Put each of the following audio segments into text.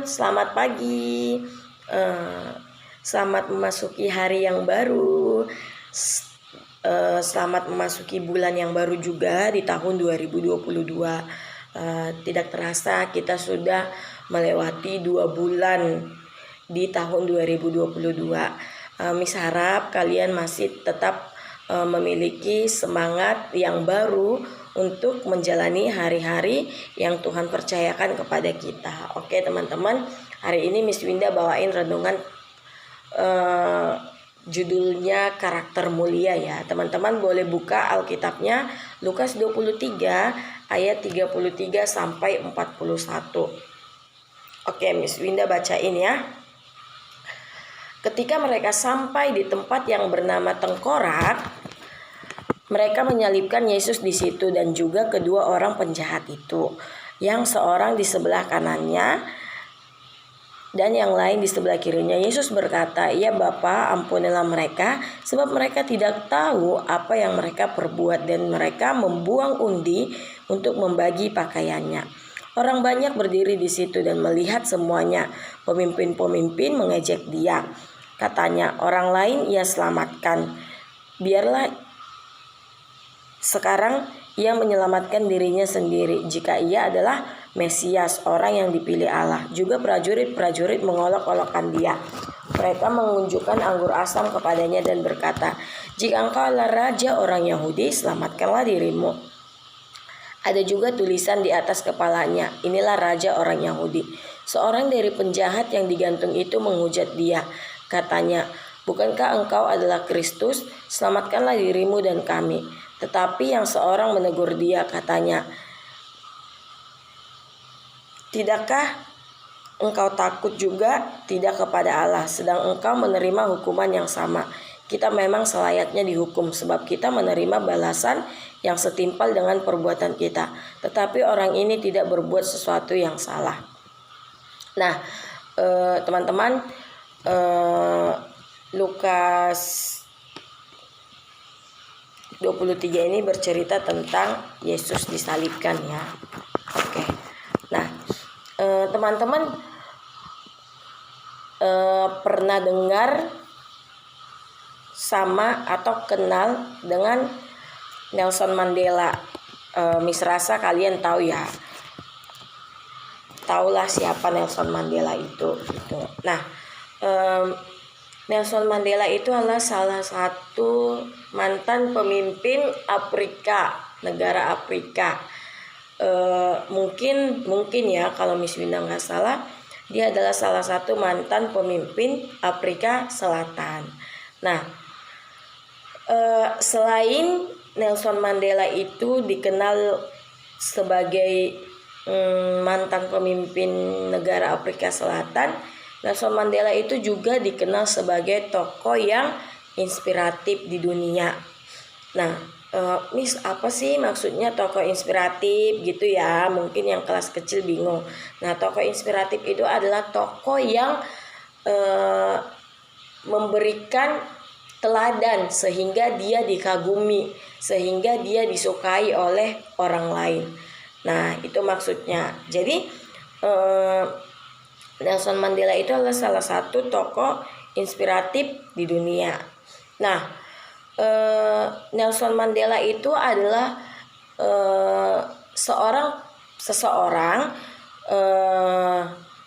selamat pagi. Selamat memasuki hari yang baru. Selamat memasuki bulan yang baru juga di tahun 2022. Tidak terasa kita sudah melewati 2 bulan di tahun 2022. Miss harap kalian masih tetap memiliki semangat yang baru untuk menjalani hari-hari yang Tuhan percayakan kepada kita. Oke teman-teman, hari ini Miss Winda bawain renungan judulnya karakter mulia ya. Teman-teman boleh buka Alkitabnya Lukas 23 ayat 33 sampai 41. Oke, Miss Winda bacain ya. Ketika mereka sampai di tempat yang bernama Tengkorak, mereka menyalibkan Yesus di situ dan juga kedua orang penjahat itu, yang seorang di sebelah kanannya dan yang lain di sebelah kirinya. Yesus berkata, "Ya Bapa, ampunilah mereka, sebab mereka tidak tahu apa yang mereka perbuat." Dan mereka membuang undi untuk membagi pakaiannya. Orang banyak berdiri di situ dan melihat semuanya. Pemimpin-pemimpin mengejek dia. Katanya, "Orang lain ia selamatkan. Biarlah sekarang ia menyelamatkan dirinya sendiri jika ia adalah Mesias, orang yang dipilih Allah." Juga prajurit-prajurit mengolok-olokkan dia. Mereka mengunjukkan anggur asam kepadanya dan berkata, "Jika engkau adalah raja orang Yahudi, selamatkanlah dirimu." Ada juga tulisan di atas kepalanya, "Inilah raja orang Yahudi." Seorang dari penjahat yang digantung itu menghujat dia. Katanya, "Bukankah engkau adalah Kristus? Selamatkanlah dirimu dan kami." Tetapi yang seorang menegur dia, katanya, "Tidakkah engkau takut juga tidak kepada Allah, sedang engkau menerima hukuman yang sama? Kita memang selayaknya dihukum, sebab kita menerima balasan yang setimpal dengan perbuatan kita. Tetapi orang ini tidak berbuat sesuatu yang salah." Nah, teman-teman, Lukas 23 ini bercerita tentang Yesus disalibkan ya. Oke. Nah, teman-teman pernah dengar sama atau kenal dengan Nelson Mandela? Miss rasa kalian tahu ya. Taulah siapa Nelson Mandela itu. Nah, Nelson Mandela itu adalah salah satu mantan pemimpin Afrika, negara Afrika. Mungkin ya kalau Miss Winda nggak salah, dia adalah salah satu mantan pemimpin Afrika Selatan. Nah, selain Nelson Mandela itu dikenal sebagai mantan pemimpin negara Afrika Selatan, Nelson Mandela itu juga dikenal sebagai tokoh yang inspiratif di dunia. Nah, Miss, apa sih maksudnya tokoh inspiratif gitu ya? Mungkin yang kelas kecil bingung. Nah, tokoh inspiratif itu adalah tokoh yang memberikan teladan sehingga dia dikagumi, sehingga dia disukai oleh orang lain. Nah, itu maksudnya. Jadi Nelson Mandela itu adalah salah satu tokoh inspiratif di dunia. Nah, Nelson Mandela itu adalah seseorang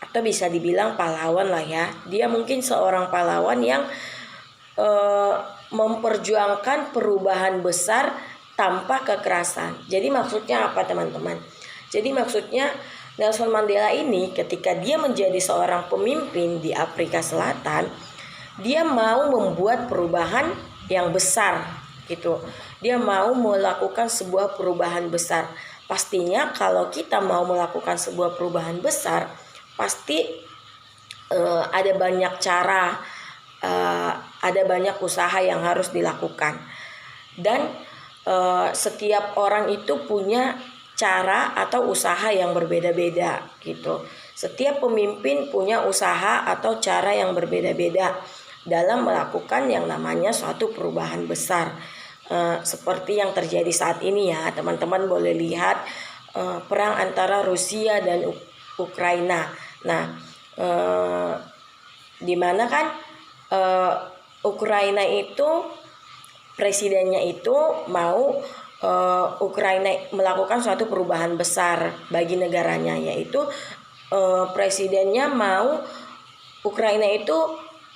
atau bisa dibilang pahlawan lah ya. Dia mungkin seorang pahlawan yang memperjuangkan perubahan besar tanpa kekerasan. Jadi maksudnya apa teman-teman? Jadi maksudnya Nelson Mandela ini ketika dia menjadi seorang pemimpin di Afrika Selatan, dia mau membuat perubahan yang besar gitu. Dia mau melakukan sebuah perubahan besar. Pastinya kalau kita mau melakukan sebuah perubahan besar, pasti ada banyak cara, ada banyak usaha yang harus dilakukan. Dan setiap orang itu punya cara atau usaha yang berbeda-beda gitu. Setiap pemimpin punya usaha atau cara yang berbeda-beda dalam melakukan yang namanya suatu perubahan besar. Seperti yang terjadi saat ini ya, teman-teman boleh lihat perang antara Rusia dan Ukraina. Nah, Dimana kan Ukraina itu presidennya itu mau Ukraina melakukan suatu perubahan besar bagi negaranya, yaitu presidennya mau Ukraina itu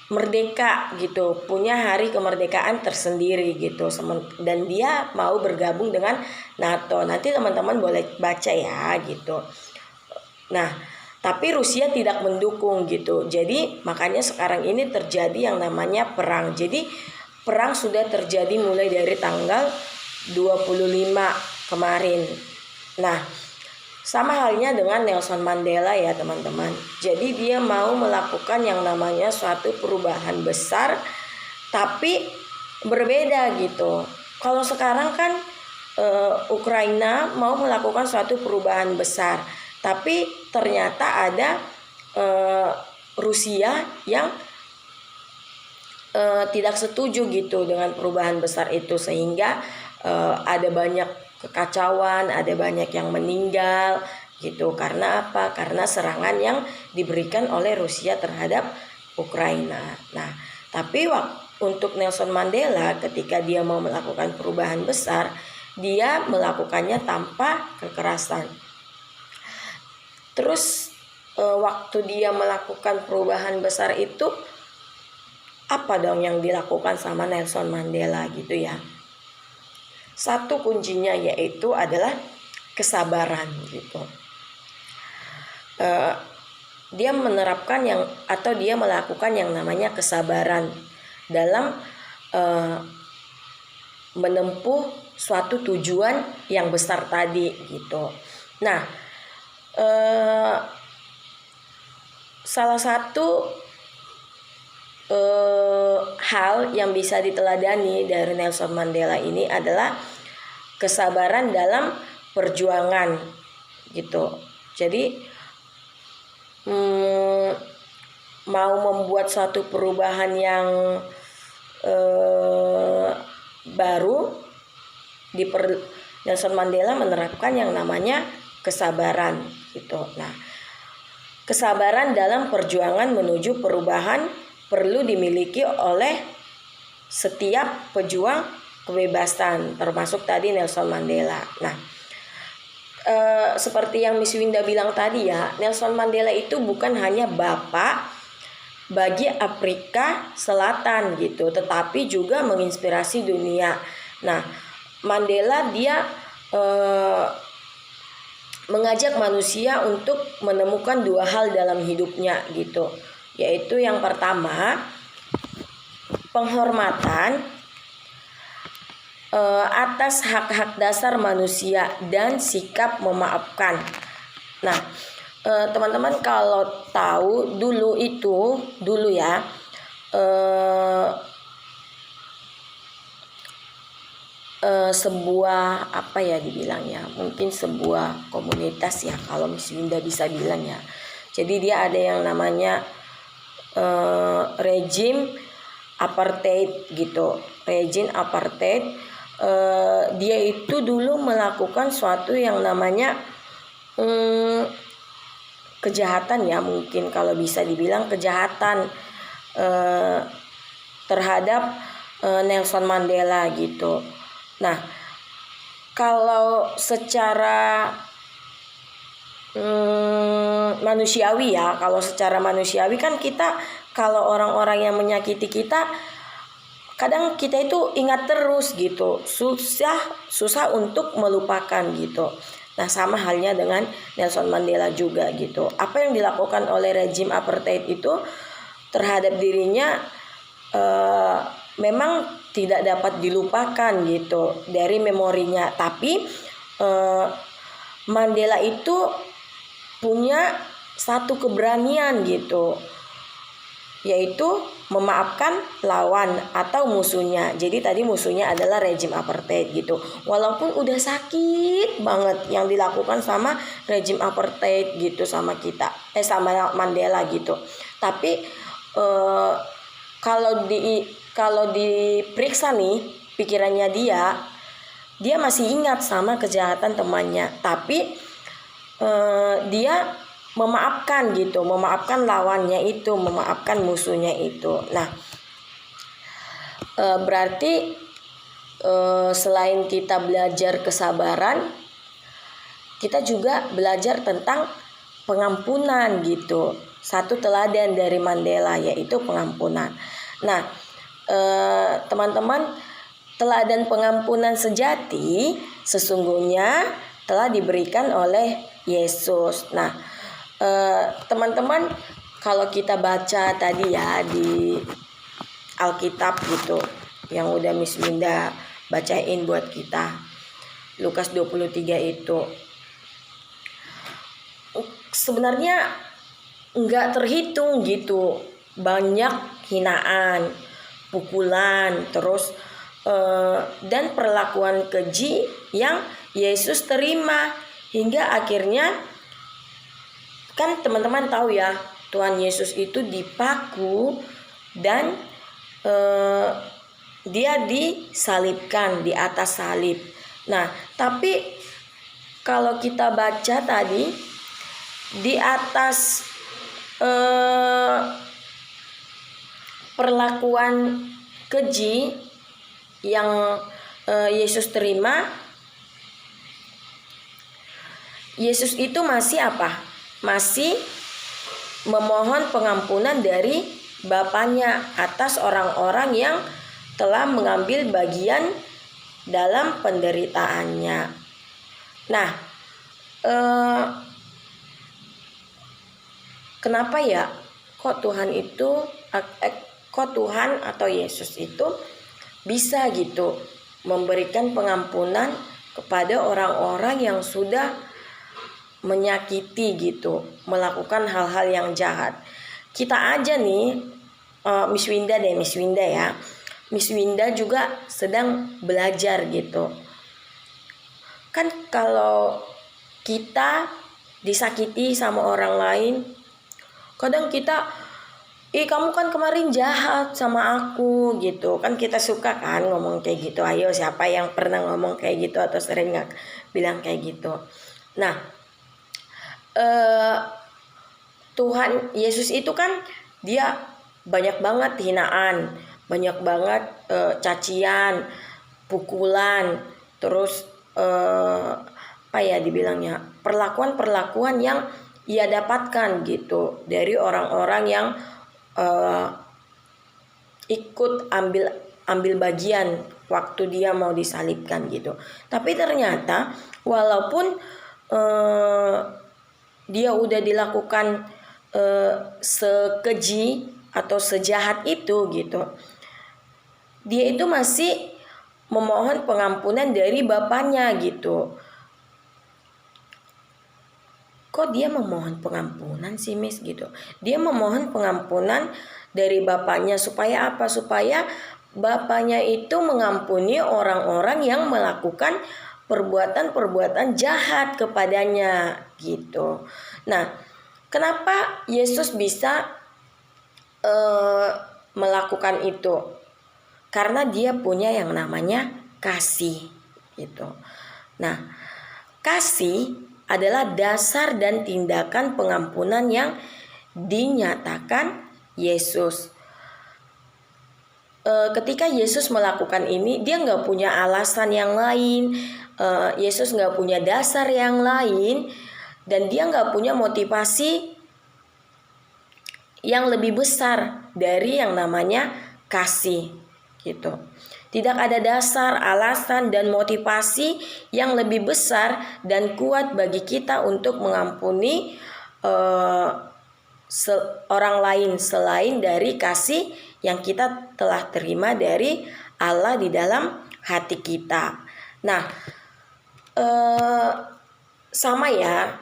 merdeka gitu, punya hari kemerdekaan tersendiri gitu, dan dia mau bergabung dengan NATO. Nanti teman-teman boleh baca ya gitu. Nah, tapi Rusia tidak mendukung gitu. Jadi makanya sekarang ini terjadi yang namanya perang. Jadi perang sudah terjadi mulai dari tanggal 25 kemarin. Nah, sama halnya dengan Nelson Mandela ya teman-teman. Jadi dia mau melakukan yang namanya suatu perubahan besar, tapi berbeda gitu. Kalau sekarang kan Ukraina mau melakukan suatu perubahan besar, tapi ternyata ada Rusia yang tidak setuju gitu dengan perubahan besar itu, sehingga ada banyak kekacauan, ada banyak yang meninggal gitu. Karena apa? Karena serangan yang diberikan oleh Rusia terhadap Ukraina. Nah, tapi untuk Nelson Mandela ketika dia mau melakukan perubahan besar, dia melakukannya tanpa kekerasan. Terus waktu dia melakukan perubahan besar itu, apa dong yang dilakukan sama Nelson Mandela gitu ya? Satu kuncinya yaitu adalah kesabaran gitu. Dia menerapkan dia melakukan yang namanya kesabaran dalam menempuh suatu tujuan yang besar tadi gitu. Nah, salah satu hal yang bisa diteladani dari Nelson Mandela ini adalah kesabaran dalam perjuangan gitu. Jadi mau membuat suatu perubahan yang baru, Nelson Mandela menerapkan yang namanya kesabaran gitu. Nah, kesabaran dalam perjuangan menuju perubahan perlu dimiliki oleh setiap pejuang kebebasan, termasuk tadi Nelson Mandela. Nah, seperti yang Miss Winda bilang tadi ya, Nelson Mandela itu bukan hanya bapak bagi Afrika Selatan gitu, tetapi juga menginspirasi dunia. Nah, Mandela dia mengajak manusia untuk menemukan dua hal dalam hidupnya gitu, yaitu yang pertama penghormatan atas hak-hak dasar manusia dan sikap memaafkan. Nah, teman-teman kalau tahu dulu ya, sebuah apa ya dibilangnya, mungkin sebuah komunitas ya kalau Miss Winda bisa bilang ya. Jadi dia ada yang namanya rejim apartheid gitu, rejim apartheid. Dia itu dulu melakukan suatu yang namanya kejahatan ya, mungkin kalau bisa dibilang kejahatan terhadap Nelson Mandela gitu. Nah, kalau secara manusiawi ya, kalau secara manusiawi kan kita kalau orang-orang yang menyakiti kita, kadang kita itu ingat terus gitu, susah untuk melupakan gitu. Nah, sama halnya dengan Nelson Mandela juga gitu. Apa yang dilakukan oleh rejim apartheid itu terhadap dirinya memang tidak dapat dilupakan gitu dari memorinya. Tapi Mandela itu punya satu keberanian gitu, yaitu memaafkan lawan atau musuhnya. Jadi tadi musuhnya adalah rejim apartheid gitu. Walaupun udah sakit banget yang dilakukan sama rejim apartheid gitu sama kita, sama Mandela gitu. Tapi kalau diperiksa nih pikirannya dia masih ingat sama kejahatan temannya. Tapi dia memaafkan gitu, memaafkan lawannya itu, memaafkan musuhnya itu. Nah, berarti selain kita belajar kesabaran, kita juga belajar tentang pengampunan gitu. Satu teladan dari Mandela yaitu pengampunan. Nah, teman-teman, teladan pengampunan sejati sesungguhnya telah diberikan oleh Yesus. Nah, teman-teman, kalau kita baca tadi ya di Alkitab gitu, yang udah Miss Winda bacain buat kita, Lukas 23 itu sebenarnya nggak terhitung gitu, banyak hinaan, pukulan, terus dan perlakuan keji yang Yesus terima, hingga akhirnya kan teman-teman tahu ya, Tuhan Yesus itu dipaku dan dia disalibkan di atas salib. Nah, tapi kalau kita baca tadi di atas perlakuan keji yang Yesus terima, Yesus itu masih apa? Masih memohon pengampunan dari Bapaknya atas orang-orang yang telah mengambil bagian dalam penderitaannya. Nah, kenapa ya kok Tuhan atau Yesus itu bisa gitu memberikan pengampunan kepada orang-orang yang sudah menyakiti gitu, melakukan hal-hal yang jahat. Kita aja nih, Miss Winda ya, Miss Winda juga sedang belajar gitu. Kan kalau kita disakiti sama orang lain, kadang kita, kamu kan kemarin jahat sama aku gitu. Kan kita suka kan ngomong kayak gitu. Ayo, siapa yang pernah ngomong kayak gitu atau sering gak bilang kayak gitu. Nah, Tuhan Yesus itu kan dia banyak banget hinaan, banyak banget cacian, pukulan, terus apa ya dibilangnya, perlakuan yang ia dapatkan gitu dari orang-orang yang ikut ambil bagian waktu dia mau disalibkan gitu. Tapi ternyata walaupun dia udah dilakukan sekeji atau sejahat itu gitu, dia itu masih memohon pengampunan dari Bapaknya gitu. Kok dia memohon pengampunan sih, Miss gitu? Dia memohon pengampunan dari Bapaknya supaya apa? Supaya Bapaknya itu mengampuni orang-orang yang melakukan perbuatan-perbuatan jahat kepadanya gitu. Nah, kenapa Yesus bisa melakukan itu? Karena dia punya yang namanya kasih gitu. Nah, kasih adalah dasar dan tindakan pengampunan yang dinyatakan Yesus. Ketika Yesus melakukan ini, dia nggak punya alasan yang lain. Yesus nggak punya dasar yang lain, dan dia nggak punya motivasi yang lebih besar dari yang namanya kasih gitu. Tidak ada dasar, alasan, dan motivasi yang lebih besar dan kuat bagi kita untuk mengampuni orang lain selain dari kasih yang kita telah terima dari Allah di dalam hati kita. Nah, sama ya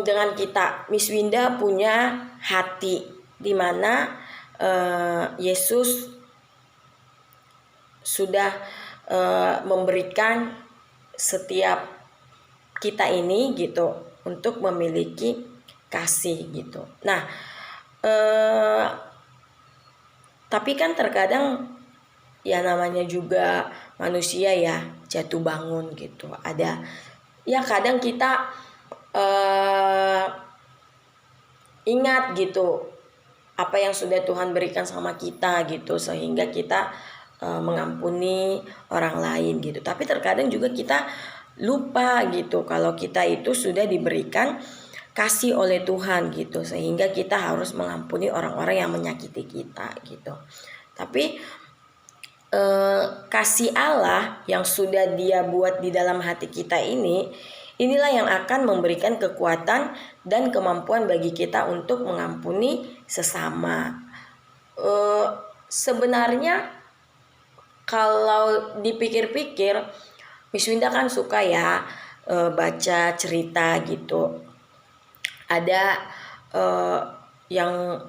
dengan kita, Miss Winda punya hati di mana Yesus sudah memberikan setiap kita ini gitu untuk memiliki kasih gitu. Nah, tapi kan terkadang ya namanya juga manusia ya, jatuh bangun gitu. Ada ya kadang kita ingat gitu apa yang sudah Tuhan berikan sama kita gitu, sehingga kita mengampuni orang lain gitu. Tapi terkadang juga kita lupa gitu kalau kita itu sudah diberikan kasih oleh Tuhan gitu, sehingga kita harus mengampuni orang-orang yang menyakiti kita gitu. Tapi kasih Allah yang sudah Dia buat di dalam hati kita ini, inilah yang akan memberikan kekuatan dan kemampuan bagi kita untuk mengampuni sesama. Sebenarnya kalau dipikir-pikir, Miss Winda kan suka ya baca cerita gitu. Ada yang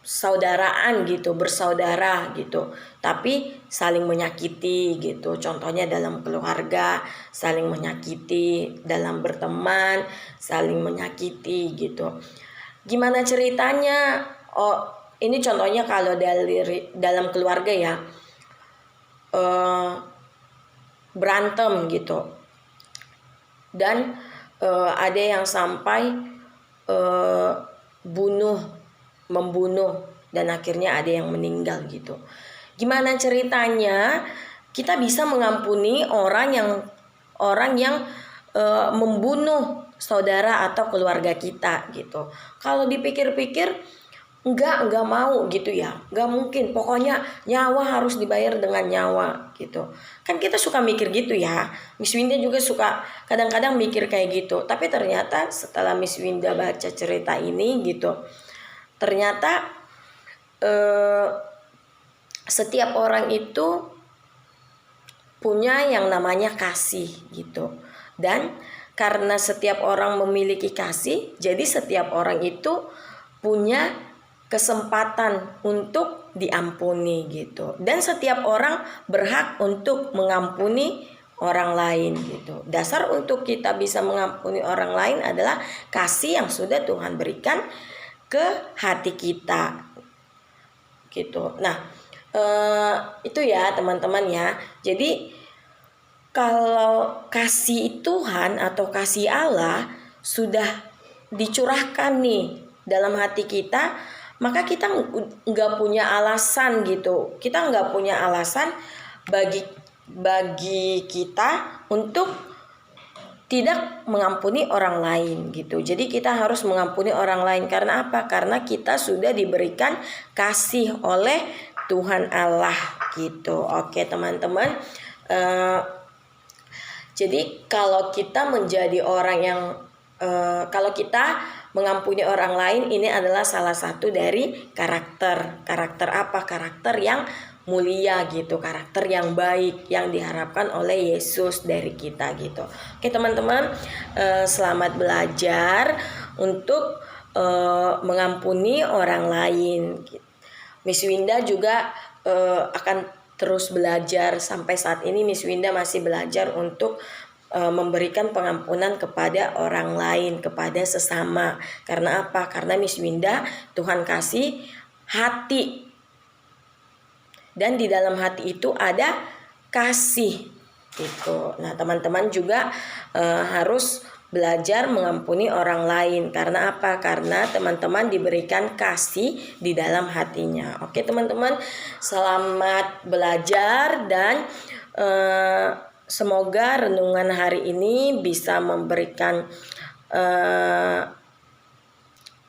saudaraan gitu, bersaudara gitu, tapi saling menyakiti gitu. Contohnya dalam keluarga, saling menyakiti, dalam berteman, saling menyakiti gitu. Gimana ceritanya? Oh, ini contohnya kalau dari dalam keluarga ya, berantem gitu, dan ada yang sampai membunuh dan akhirnya ada yang meninggal gitu. Gimana ceritanya kita bisa mengampuni orang yang membunuh saudara atau keluarga kita gitu? Kalau dipikir-pikir enggak mau gitu ya, enggak mungkin, pokoknya nyawa harus dibayar dengan nyawa gitu. Kan kita suka mikir gitu ya, Miss Winda juga suka kadang-kadang mikir kayak gitu. Tapi ternyata setelah Miss Winda baca cerita ini gitu, ternyata setiap orang itu punya yang namanya kasih gitu. Dan karena setiap orang memiliki kasih, jadi setiap orang itu punya kesempatan untuk diampuni gitu. Dan setiap orang berhak untuk mengampuni orang lain gitu. Dasar untuk kita bisa mengampuni orang lain adalah kasih yang sudah Tuhan berikan ke hati kita gitu. Nah, itu ya teman-teman ya. Jadi kalau kasih Tuhan atau kasih Allah sudah dicurahkan nih dalam hati kita, maka kita nggak punya alasan gitu. Kita nggak punya alasan bagi kita untuk tidak mengampuni orang lain gitu. Jadi kita harus mengampuni orang lain karena apa? Karena kita sudah diberikan kasih oleh Tuhan Allah gitu. Oke teman-teman. Jadi kalau kita menjadi orang yang kalau kita mengampuni orang lain, ini adalah salah satu dari karakter apa? Karakter yang mulia gitu, karakter yang baik yang diharapkan oleh Yesus dari kita gitu. Oke teman-teman, selamat belajar untuk mengampuni orang lain. Miss Winda juga akan terus belajar. Sampai saat ini Miss Winda masih belajar untuk memberikan pengampunan kepada orang lain, kepada sesama. Karena apa? Karena Miss Winda Tuhan kasih hati, dan di dalam hati itu ada kasih gitu. Nah teman-teman juga harus belajar mengampuni orang lain. Karena apa? Karena teman-teman diberikan kasih di dalam hatinya. Oke teman-teman, selamat belajar dan semoga renungan hari ini bisa memberikan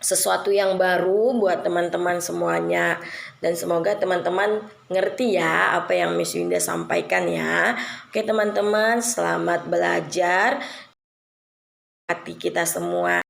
sesuatu yang baru buat teman-teman semuanya. Dan semoga teman-teman ngerti ya apa yang Miss Winda sampaikan ya. Oke teman-teman, selamat belajar hati kita semua.